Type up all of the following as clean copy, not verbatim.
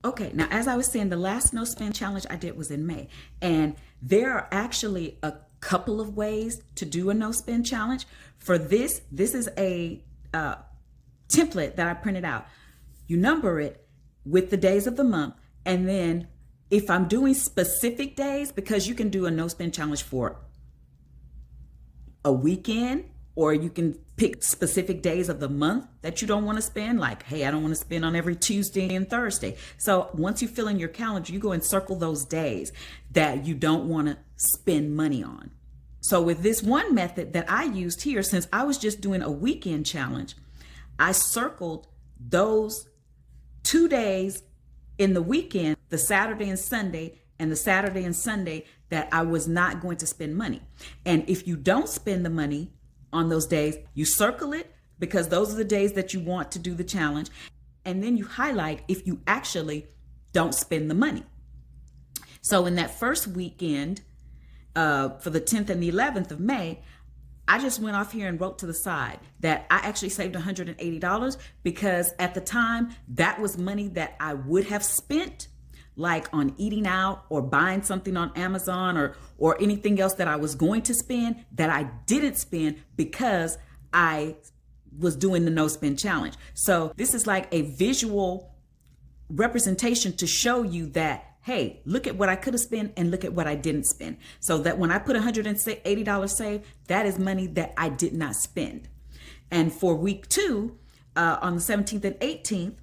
Okay, now as I was saying, the last no spend challenge I did was in May. And there are actually a couple of ways to do a no spend challenge. For this is a template that I printed out. You number it with the days of the month. And then if I'm doing specific days, because you can do a no spend challenge for a weekend, or you can pick specific days of the month that you don't want to spend. Like, hey, I don't want to spend on every Tuesday and Thursday. So once you fill in your calendar, you go and circle those days that you don't want to spend money on. So with this one method that I used here, since I was just doing a weekend challenge, I circled those 2 days in the weekend, the Saturday and Sunday, and the Saturday and Sunday that I was not going to spend money. And if you don't spend the money on those days, you circle it because those are the days that you want to do the challenge. And then you highlight if you actually don't spend the money. So in that first weekend, for the 10th and the 11th of May, I just went off here and wrote to the side that I actually saved $180 because at the time that was money that I would have spent like on eating out or buying something on Amazon or anything else that I was going to spend that I didn't spend because I was doing the no spend challenge. So this is like a visual representation to show you that, hey, look at what I could have spent and look at what I didn't spend. So that when I put $180 saved, that is money that I did not spend. And for week 2, on the 17th and 18th,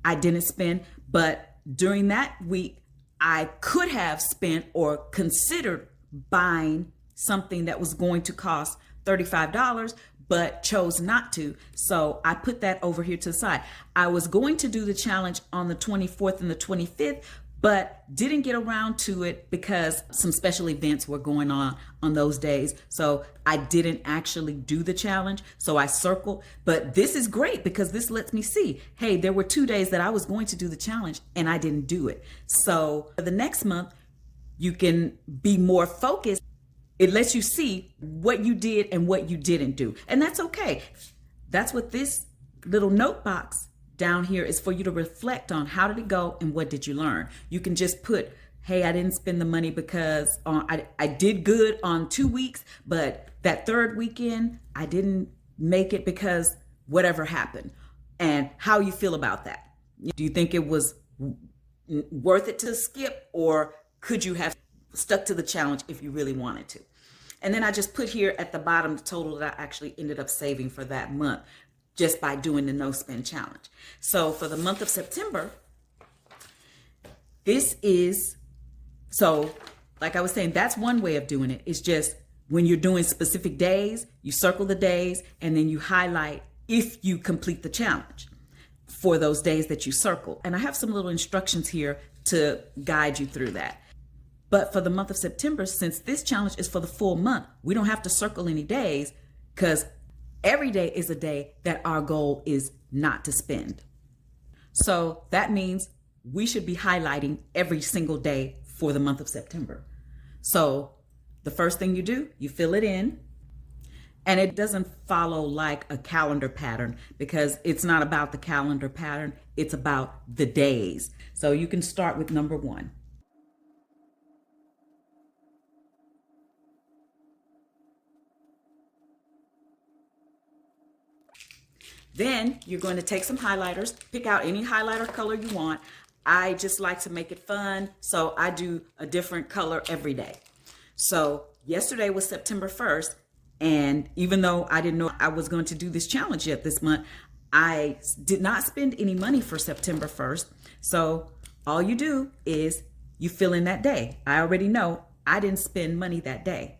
I didn't spend, but during that week, I could have spent or considered buying something that was going to cost $35, but chose not to. So I put that over here to the side. I was going to do the challenge on the 24th and the 25th, but didn't get around to it because some special events were going on those days. So I didn't actually do the challenge. So I circled, but this is great because this lets me see, hey, there were 2 days that I was going to do the challenge and I didn't do it. So for the next month, you can be more focused. It lets you see what you did and what you didn't do. And that's okay. That's what this little note box down here is for you to reflect on. How did it go and what did you learn? You can just put, hey, I didn't spend the money because I did good on 2 weeks, but that third weekend, I didn't make it because whatever happened. And how you feel about that. Do you think it was worth it to skip, or could you have stuck to the challenge if you really wanted to? And then I just put here at the bottom the total that I actually ended up saving for that month, just by doing the no spend challenge. So for the month of September, so like I was saying, that's one way of doing it. It's just when you're doing specific days, you circle the days and then you highlight if you complete the challenge for those days that you circle. And I have some little instructions here to guide you through that. But for the month of September, since this challenge is for the full month, we don't have to circle any days because every day is a day that our goal is not to spend. So that means we should be highlighting every single day for the month of September. So the first thing you do, you fill it in. And it doesn't follow like a calendar pattern because it's not about the calendar pattern. It's about the days. So you can start with number 1. Then you're going to take some highlighters, pick out any highlighter color you want. I just like to make it fun, so I do a different color every day. So yesterday was September 1st, and even though I didn't know I was going to do this challenge yet this month, I did not spend any money for September 1st. So all you do is you fill in that day. I already know I didn't spend money that day.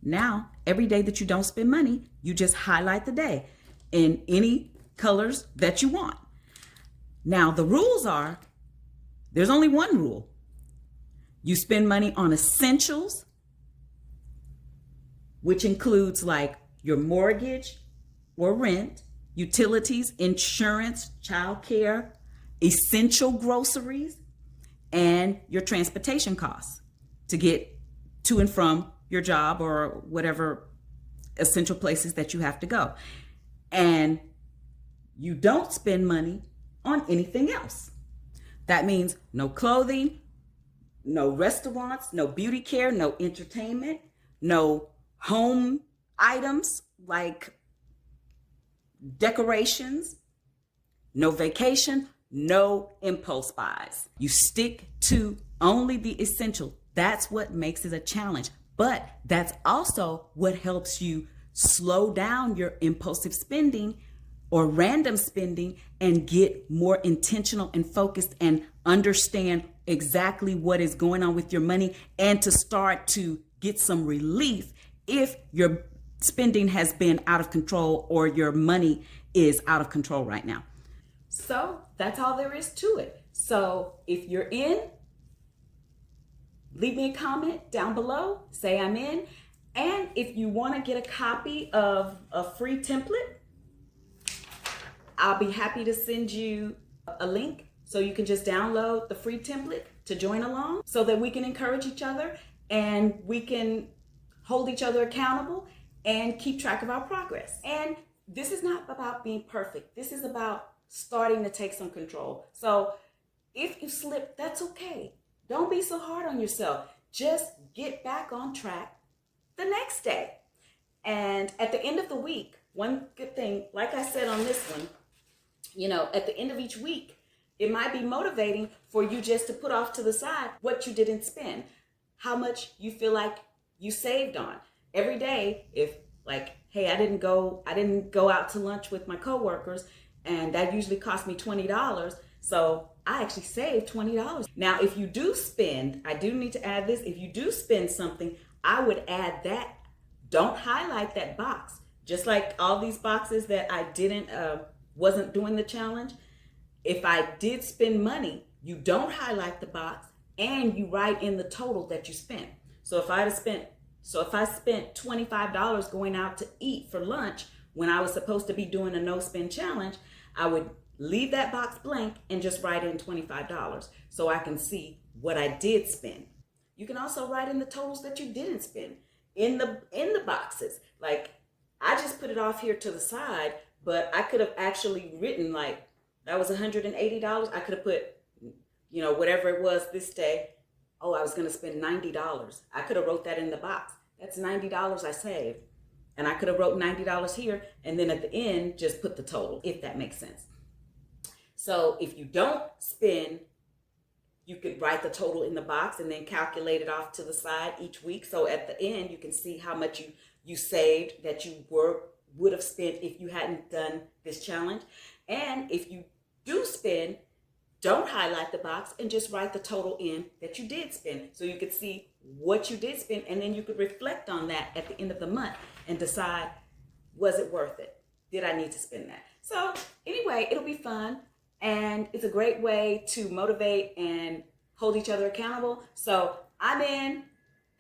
Now, every day that you don't spend money, you just highlight the day in any colors that you want. Now, the rules are, there's only one rule. You spend money on essentials, which includes like your mortgage or rent, utilities, insurance, childcare, essential groceries, and your transportation costs to get to and from your job or whatever essential places that you have to go. And you don't spend money on anything else. That means no clothing, no restaurants, no beauty care, no entertainment, no home items like decorations, no vacation, no impulse buys. You stick to only the essential. That's what makes it a challenge. But that's also what helps you slow down your impulsive spending or random spending and get more intentional and focused and understand exactly what is going on with your money, and to start to get some relief if your spending has been out of control or your money is out of control right now. So that's all there is to it. So if you're in, leave me a comment down below, say I'm in. And if you want to get a copy of a free template, I'll be happy to send you a link so you can just download the free template to join along, so that we can encourage each other and we can hold each other accountable and keep track of our progress. And this is not about being perfect. This is about starting to take some control. So if you slip, that's okay. Don't be so hard on yourself. Just get back on track the next day. And at the end of the week, one good thing, like I said on this one, at the end of each week, it might be motivating for you just to put off to the side what you didn't spend, how much you feel like you saved on. Every day, if like, hey, I didn't go out to lunch with my coworkers, and that usually cost me $20. So I actually saved $20. Now, if you do spend, I do need to add this, if you do spend something, I would add that. Don't highlight that box. Just like all these boxes that I wasn't doing the challenge. If I did spend money, you don't highlight the box and you write in the total that you spent. So if I spent $25 going out to eat for lunch when I was supposed to be doing a no spend challenge, I would leave that box blank and just write in $25 so I can see what I did spend. You can also write in the totals that you didn't spend in the boxes. Like, I just put it off here to the side, but I could have actually written like, that was $180. I could have put, whatever it was this day. Oh, I was going to spend $90. I could have wrote that in the box. That's $90 I saved. And I could have wrote $90 here, and then at the end, just put the total, if that makes sense. So if you don't spend, you could write the total in the box and then calculate it off to the side each week. So at the end, you can see how much you saved that you would have spent if you hadn't done this challenge. And if you do spend, don't highlight the box and just write the total in that you did spend, so you could see what you did spend, and then you could reflect on that at the end of the month and decide, was it worth it? Did I need to spend that? So anyway, it'll be fun, and it's a great way to motivate and hold each other accountable. So I'm in.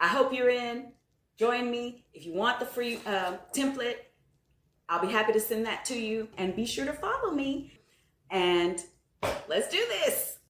I hope you're in. Join me. If you want the free template, I'll be happy to send that to you, and be sure to follow me, and let's do this.